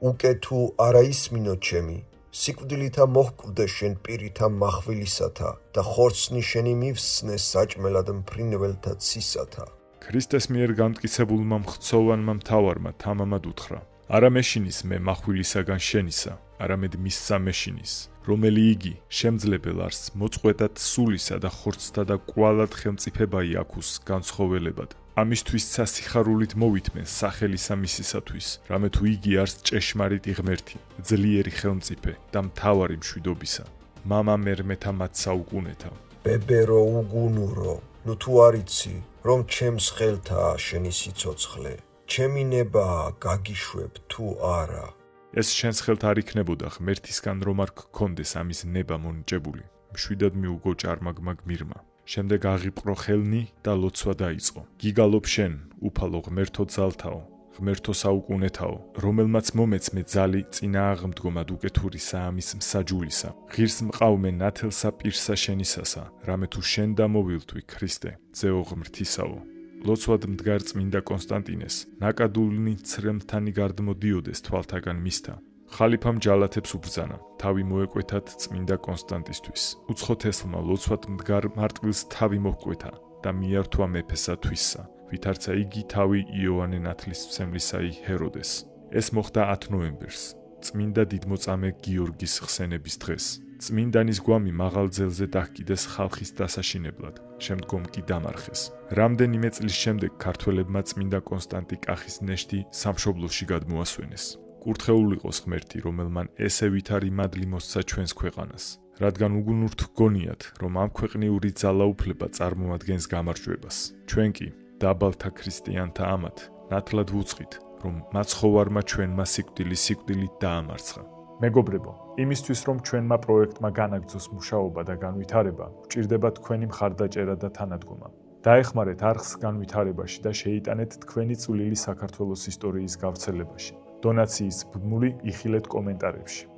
უკე თუ არა ისმინო ჩემი, სიკვდილითა მოჰკვდე შენ პირითა מחვილისათა და ხორცნი შენი მივსცნე საჭმელად მფრინველთა ცისათა. ქრისტეს მიერ განმტკიცებულმა მხცოვანმა მთავარმა თამამად უთხრა: არა მეშინის მე מחვილისაგან შენისა, არამედ მისსა მეშინის, რომელი იგი შემძლებელ არსს მოწყვეტად სულისა და ხორცთა და კვალად ხელმწიფებայի აქუს განცხოველებად. ამისთვის სასიხარულით მოვითმენ სახელისა მისისათვის, რამე თუ იგი არს ჭეშმარიტი ღმერთი, ძლიერი ხელმწიფე და მთავარი მშვიდობისა. მამა მერმეთა მათ საუკუნეთა. ბებერო უგუნურო, ნუ თუ არიცი, რომ ჩემს ხელთაა შენი სიცოცხლე, ჩემი ნება გაგიშვებ თუ არა. ეს შენს ხელთ არ იქნებოდა ღმერთისგან რომ არ გქონდეს ამის ნება მონიჭებული. მშვიდად მიუგო ჭარმაგმა გმირმა. შემდეგ აღიპყრო ხელნი და ლოცვა დაიწყო. გიგალობ შენ, უფალო ღმერთო ძალთაო, ღმერთო საუკუნეთაო, რომელმაც მომეცმე ძალი წინააღმდგომად უკეთურისა ამის მსაჯულისა. ღირს მყავმე ნათელსა პირსა შენისასა, რამე თუ შენ დამოვილთვი ქრისტე, ძეო ღმრთისაო. ლოცვად მდგარ წმინდა კონსტანტინეს, ნაკადულნი ცრემლთანი გარდმოდიოდეს თვალთაგან მისთა. ხალიფამ ჯალათებს უბრძანა, თავი მოეკვეთათ წმინდა კონსტანტისთვის. უცხოთესლმა ლოცვად მდგარ მარტვილს თავი მოჰკვეთა და მიართვა მეფესა თვისსა, ვითარცა იგი თავი იოანე ნათლისმცემლისაი ჰეროდეს. ეს მოხდა 10 ნოემბერს, წმინდა დიდმოწამე გიორგის ხსენების დღეს. წმინდანის გვამი მაღალ ძელზე დահკიდეს ხალხის დასაშინებლად, შემდგომ კი დამარხეს. რამდენიმე წლის შემდეგ ქართველებმა წმინდა კონსტანტი კახის ნეშტი სამშობლოში გადმოასვენეს. კურთხეულ იყოს ღმერთი, რომელმან ესე ვითარი მადლი მოსცა ჩვენს ქვეყანას, რადგან უგუნურთ გონიათ, რომ ამ ქვეყნიური ძალაუფლება წარმოადგენს გამარჯვებას. ჩვენ კი დაბალთა ქრისტიანთა ამათ ნათლად ვუწყით, რომ მაცხოვარმა ჩვენმა სიკვდილით დაამარცხა. მეგობრებო, იმისთვის რომ ჩვენმა პროექტმა განაგრძოს მუშაობა და განვითარება, გვჭირდება თქვენი მხარდაჭერა და თანადგომა. დაეხმარეთ არხს განვითარებაში და შეიტანეთ თქვენი წვლილი საქართველოს ისტორიის გავრცელებაში. დონაციის ბმული იხილეთ კომენტარებში.